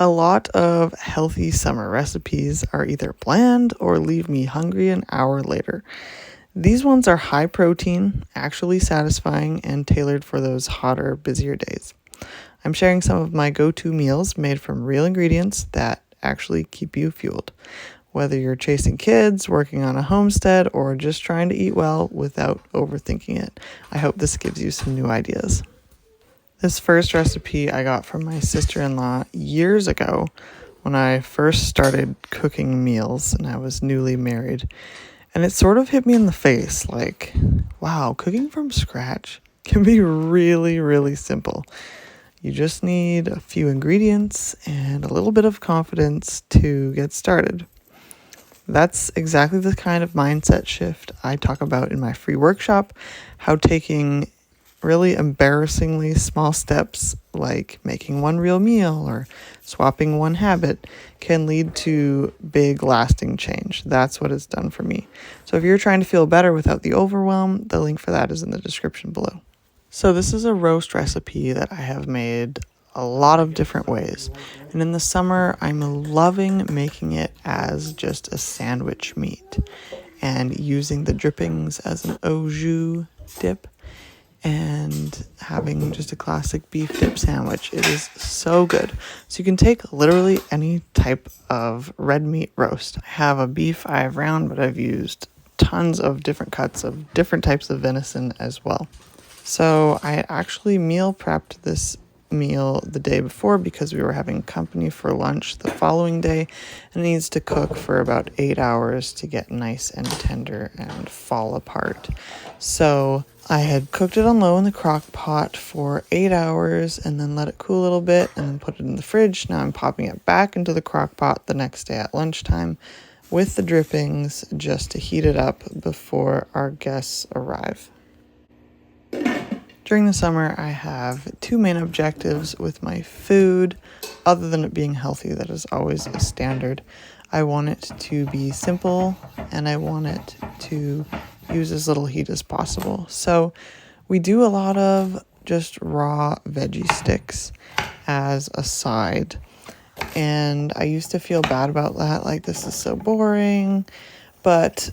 A lot of healthy summer recipes are either bland or leave me hungry an hour later. These ones are high protein, actually satisfying, and tailored for those hotter, busier days. I'm sharing some of my go-to meals made from real ingredients that actually keep you fueled. Whether you're chasing kids, working on a homestead, or just trying to eat well without overthinking it, I hope this gives you some new ideas. This first recipe I got from my sister-in-law years ago when I first started cooking meals and I was newly married. And it sort of hit me in the face, like, wow, cooking from scratch can be really, really simple. You just need a few ingredients and a little bit of confidence to get started. That's exactly the kind of mindset shift I talk about in my free workshop, how taking really embarrassingly small steps like making one real meal or swapping one habit can lead to big lasting change. That's what it's done for me. So if you're trying to feel better without the overwhelm, the link for that is in the description below. So this is a roast recipe that I have made a lot of different ways. And in the summer, I'm loving making it as just a sandwich meat and using the drippings as an au jus dip and having just a classic beef dip sandwich. It is so good. So you can take literally any type of red meat roast. I have a beef I have round, but I've used tons of different cuts of different types of venison as well. So I actually meal prepped this meal the day before because we were having company for lunch the following day, and it needs to cook for about 8 hours to get nice and tender and fall apart. So I had cooked it on low in the crock pot for 8 hours and then let it cool a little bit and then put it in the fridge. Now I'm popping it back into the crock pot the next day at lunchtime with the drippings just to heat it up before our guests arrive. During the summer, I have two main objectives with my food, other than it being healthy. That is always a standard. I want it to be simple, and I want it to use as little heat as possible. So we do a lot of just raw veggie sticks as a side. And I used to feel bad about that, like this is so boring, but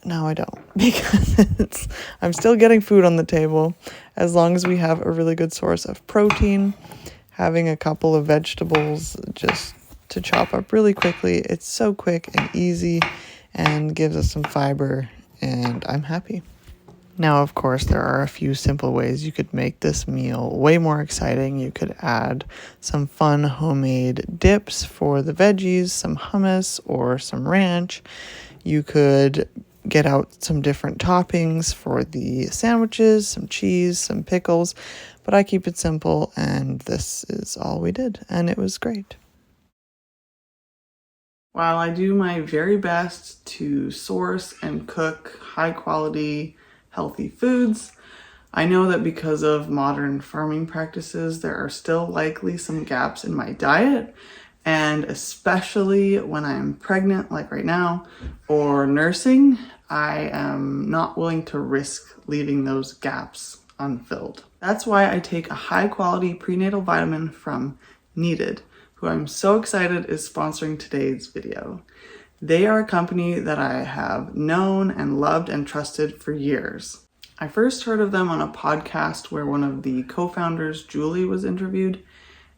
now I don't, because I'm still getting food on the table. As long as we have a really good source of protein, having a couple of vegetables just to chop up really quickly, it's so quick and easy and gives us some fiber, and I'm happy. Now, of course, there are a few simple ways you could make this meal way more exciting. You could add some fun homemade dips for the veggies, some hummus or some ranch. You could get out some different toppings for the sandwiches, some cheese, some pickles, but I keep it simple, and this is all we did, and it was great. While I do my very best to source and cook high quality, healthy foods, I know that because of modern farming practices, there are still likely some gaps in my diet, and especially when I'm pregnant, like right now, or nursing, I am not willing to risk leaving those gaps unfilled. That's why I take a high quality prenatal vitamin from Needed, who I'm so excited is sponsoring today's video. They are a company that I have known and loved and trusted for years. I first heard of them on a podcast where one of the co-founders, Julie, was interviewed,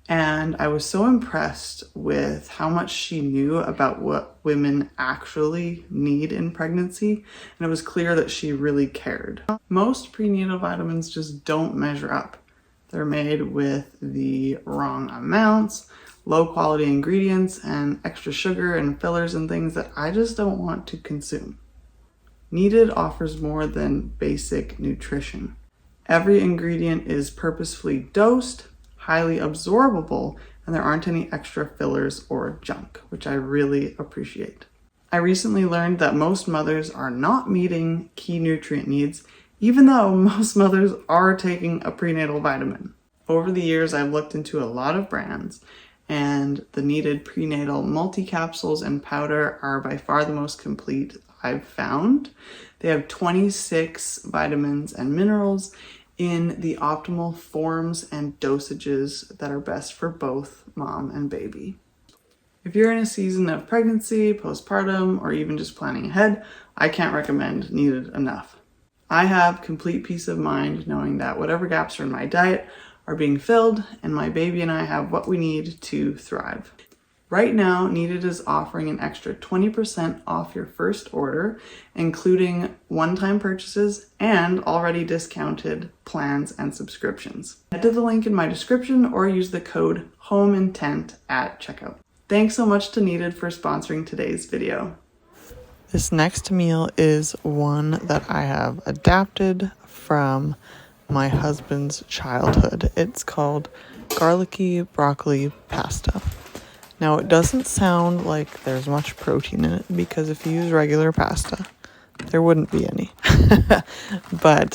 and I was so impressed with how much she knew about what women actually need in pregnancy, and it was clear that she really cared. Most prenatal vitamins just don't measure up. They're made with the wrong amounts, low quality ingredients, and extra sugar and fillers and things that I just don't want to consume. Needed offers more than basic nutrition. Every ingredient is purposefully dosed, highly absorbable, and there aren't any extra fillers or junk, which I really appreciate. I recently learned that most mothers are not meeting key nutrient needs, even though most mothers are taking a prenatal vitamin. Over the years, I've looked into a lot of brands, and the Needed prenatal multi-capsules and powder are by far the most complete I've found. They have 26 vitamins and minerals in the optimal forms and dosages that are best for both mom and baby. If you're in a season of pregnancy, postpartum, or even just planning ahead, I can't recommend Kneaded enough. I have complete peace of mind knowing that whatever gaps are in my diet are being filled and my baby and I have what we need to thrive. Right now, Kneaded is offering an extra 20% off your first order, including one-time purchases and already discounted plans and subscriptions. Head to the link in my description or use the code HOMEINTENT at checkout. Thanks so much to Kneaded for sponsoring today's video. This next meal is one that I have adapted from my husband's childhood. It's called Garlicky broccoli pasta. Now, it doesn't sound like there's much protein in it because if you use regular pasta, there wouldn't be any. But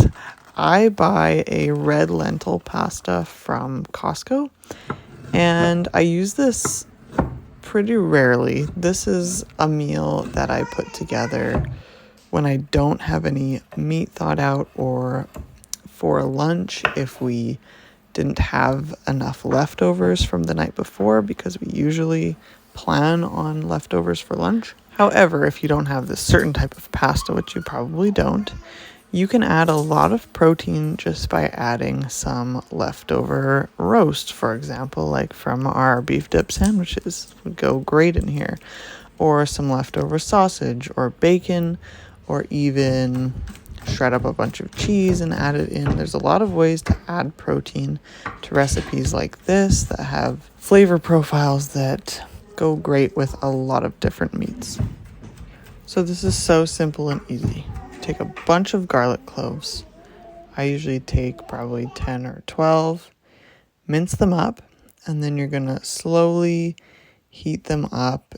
I buy a red lentil pasta from Costco, and I use this pretty rarely. This is a meal that I put together when I don't have any meat thawed out, or for lunch if we didn't have enough leftovers from the night before, because we usually plan on leftovers for lunch. However, if you don't have this certain type of pasta, which you probably don't, you can add a lot of protein just by adding some leftover roast, for example, like from our beef dip sandwiches would go great in here, or some leftover sausage or bacon, or even shred up a bunch of cheese and add it in. There's a lot of ways to add protein to recipes like this that have flavor profiles that go great with a lot of different meats. So this is so simple and easy. Take a bunch of garlic cloves. I usually take probably 10 or 12. Mince them up, and then you're going to slowly heat them up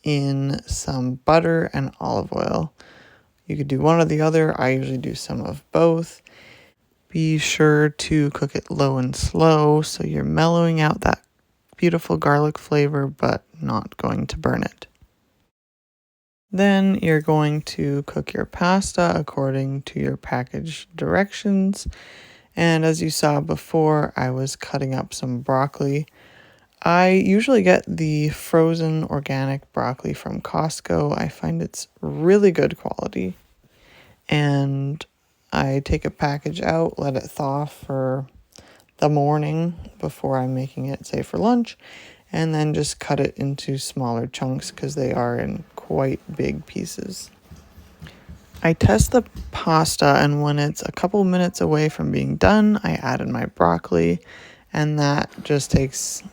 in some butter and olive oil. You could do one or the other. I usually do some of both. Be sure to cook it low and slow so you're mellowing out that beautiful garlic flavor but not going to burn it. Then you're going to cook your pasta according to your package directions. And as you saw before, I was cutting up some broccoli. I usually get the frozen organic broccoli from Costco. I find it's really good quality. And I take a package out, let it thaw for the morning before I'm making it, say, for lunch, and then just cut it into smaller chunks because they are in quite big pieces. I test the pasta, and when it's a couple minutes away from being done, I add in my broccoli, and that just takes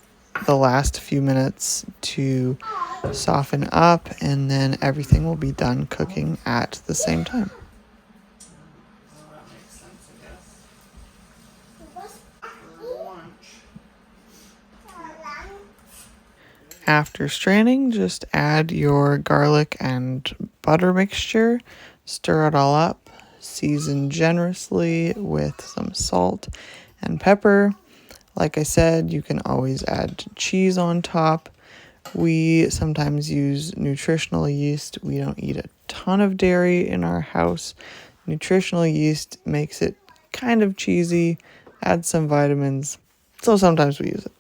the last few minutes to soften up, and then everything will be done cooking at the same time. After straining, just add your garlic and butter mixture, stir it all up, season generously with some salt and pepper. Like I said, you can always add cheese on top. We sometimes use nutritional yeast. We don't eat a ton of dairy in our house. Nutritional yeast makes it kind of cheesy, adds some vitamins, so sometimes we use it.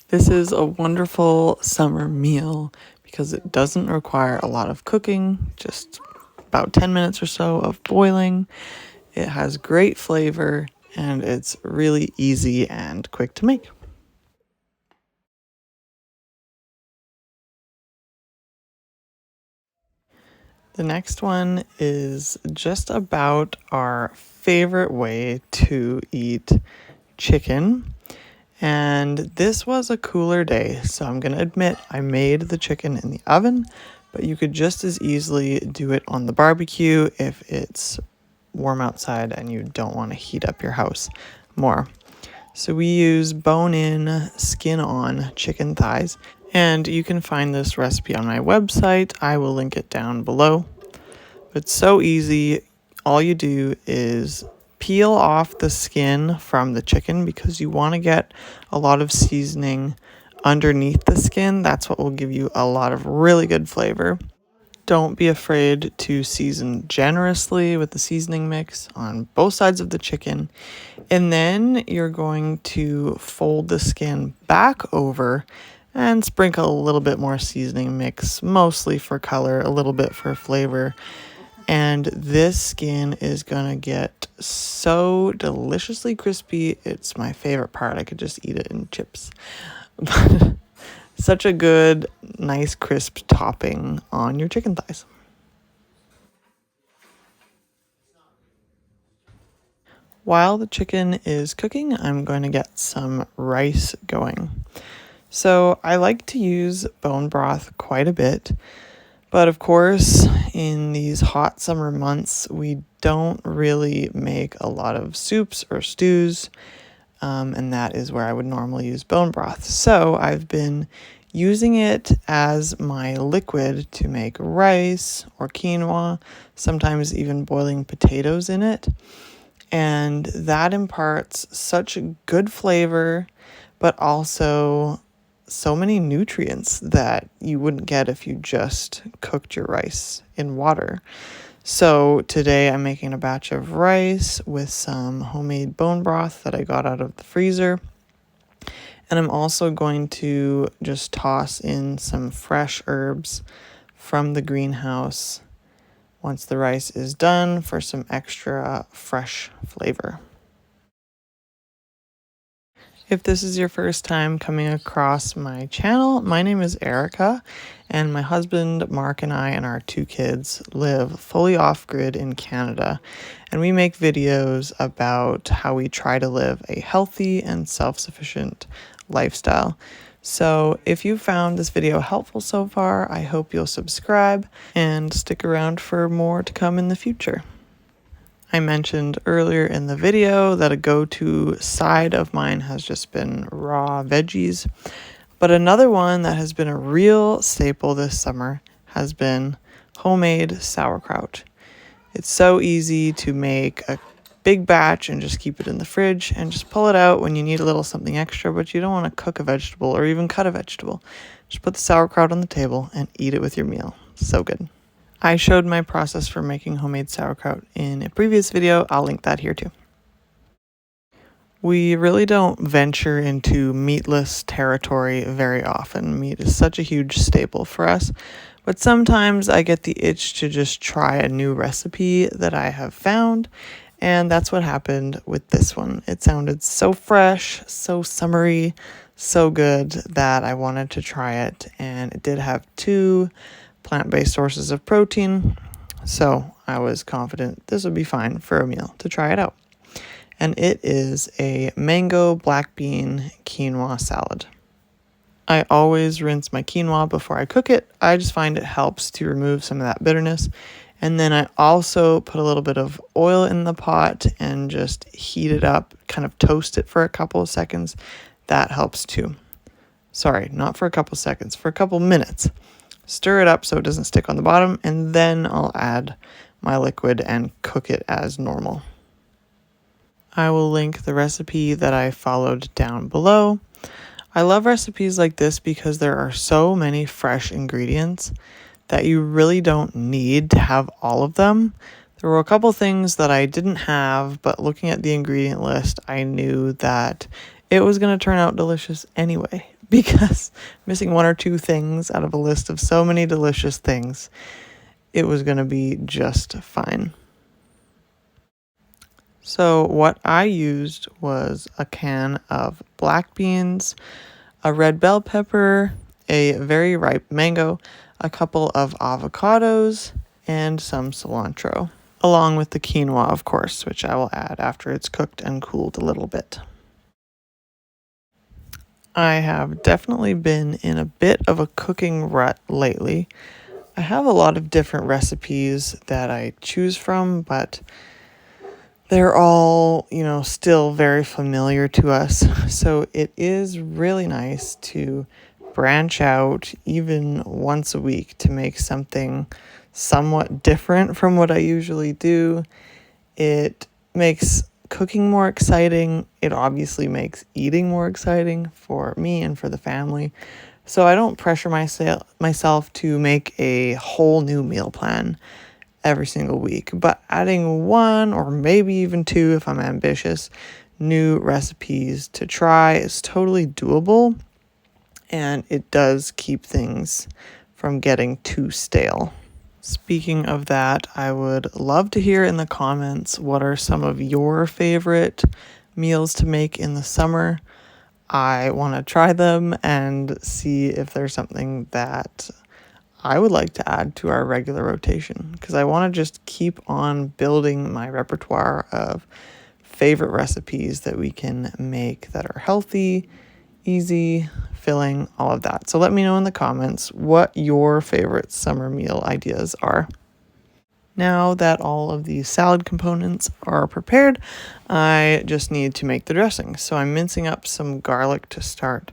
This is a wonderful summer meal because it doesn't require a lot of cooking, just about 10 minutes or so of boiling. It has great flavor and it's really easy and quick to make. The next one is just about our favorite way to eat chicken. And this was a cooler day, so I'm going to admit I made the chicken in the oven, but you could just as easily do it on the barbecue if it's warm outside and you don't want to heat up your house more. So we use bone-in, skin-on chicken thighs, and you can find this recipe on my website. I will link it down below. It's so easy. All you do is peel off the skin from the chicken because you want to get a lot of seasoning underneath the skin. That's what will give you a lot of really good flavor. Don't be afraid to season generously with the seasoning mix on both sides of the chicken. And then you're going to fold the skin back over and sprinkle a little bit more seasoning mix, mostly for color, a little bit for flavor. And this skin is gonna get so deliciously crispy. It's my favorite part. I could just eat it in chips. Such a good, nice, crisp topping on your chicken thighs. While the chicken is cooking, I'm going to get some rice going. So I like to use bone broth quite a bit, but of course, in these hot summer months, we don't really make a lot of soups or stews, and that is where I would normally use bone broth. So I've been using it as my liquid to make rice or quinoa, sometimes even boiling potatoes in it. And that imparts such a good flavor, but also so many nutrients that you wouldn't get if you just cooked your rice in water. So today I'm making a batch of rice with some homemade bone broth that I got out of the freezer. And I'm also going to just toss in some fresh herbs from the greenhouse once the rice is done for some extra fresh flavor. If this is your first time coming across my channel, my name is Erica, and my husband Mark and I and our 2 kids live fully off-grid in Canada, and we make videos about how we try to live a healthy and self-sufficient lifestyle. So if you found this video helpful so far, I hope you'll subscribe and stick around for more to come in the future. I mentioned earlier in the video that a go-to side of mine has just been raw veggies, but another one that has been a real staple this summer has been homemade sauerkraut. It's so easy to make a big batch and just keep it in the fridge and just pull it out when you need a little something extra, but you don't want to cook a vegetable or even cut a vegetable. Just put the sauerkraut on the table and eat it with your meal. So good. I showed my process for making homemade sauerkraut in a previous video. I'll link that here too. We really don't venture into meatless territory very often. Meat is such a huge staple for us, but sometimes I get the itch to just try a new recipe that I have found, and that's what happened with this one. It sounded so fresh, so summery, so good that I wanted to try it, and it did have 2 plant-based sources of protein, so I was confident this would be fine for a meal to try it out. And it is a mango black bean quinoa salad. I always rinse my quinoa before I cook it. I just find it helps to remove some of that bitterness. And then I also put a little bit of oil in the pot and just heat it up, kind of toast it for a couple of seconds. That helps too. Sorry, not for a couple of seconds, for a couple minutes. Stir it up so it doesn't stick on the bottom, and then I'll add my liquid and cook it as normal. I will link the recipe that I followed down below. I love recipes like this because there are so many fresh ingredients that you really don't need to have all of them. There were a couple things that I didn't have, but looking at the ingredient list, I knew that it was going to turn out delicious anyway, because missing 1 or 2 things out of a list of so many delicious things, it was going to be just fine. So what I used was a can of black beans, a red bell pepper, a very ripe mango, a couple of avocados, and some cilantro, along with the quinoa, of course, which I will add after it's cooked and cooled a little bit. I have definitely been in a bit of a cooking rut lately. I have a lot of different recipes that I choose from, but they're all, still very familiar to us. So it is really nice to branch out even once a week to make something somewhat different from what I usually do. It makes cooking more exciting. It obviously makes eating more exciting for me and for the family. So I don't pressure myself to make a whole new meal plan every single week, but adding 1 or maybe even 2 if I'm ambitious new recipes to try is totally doable, and it does keep things from getting too stale. Speaking of that, I would love to hear in the comments what are some of your favorite meals to make in the summer. I want to try them and see if there's something that I would like to add to our regular rotation, because I want to just keep on building my repertoire of favorite recipes that we can make that are healthy, easy, filling, all of that. So let me know in the comments what your favorite summer meal ideas are. Now that all of the salad components are prepared, I just need to make the dressing. So I'm mincing up some garlic to start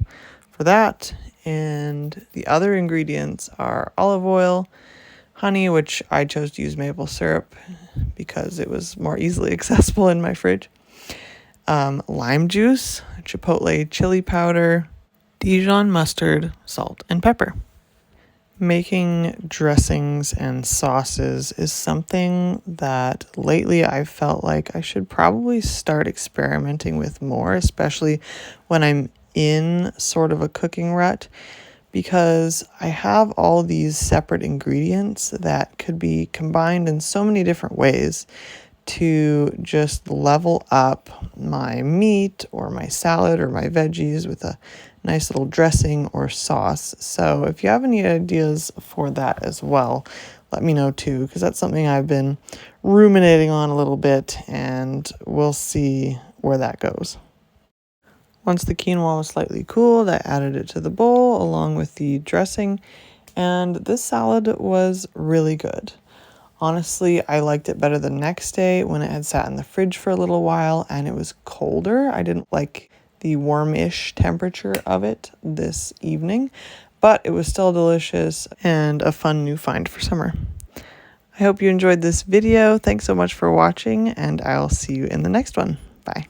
for that. And the other ingredients are olive oil, honey, which I chose to use maple syrup because it was more easily accessible in my fridge, lime juice, chipotle chili powder, Dijon mustard, salt, and pepper. Making dressings and sauces is something that lately I've felt like I should probably start experimenting with more, especially when I'm in sort of a cooking rut, because I have all these separate ingredients that could be combined in so many different ways to just level up my meat or my salad or my veggies with a nice little dressing or sauce. So if you have any ideas for that as well, let me know too, because that's something I've been ruminating on a little bit, and we'll see where that goes. Once the quinoa was slightly cooled, I added it to the bowl along with the dressing, and this salad was really good. Honestly, I liked it better the next day when it had sat in the fridge for a little while and it was colder. I didn't like the warmish temperature of it this evening, but it was still delicious and a fun new find for summer. I hope you enjoyed this video. Thanks so much for watching, and I'll see you in the next one. Bye.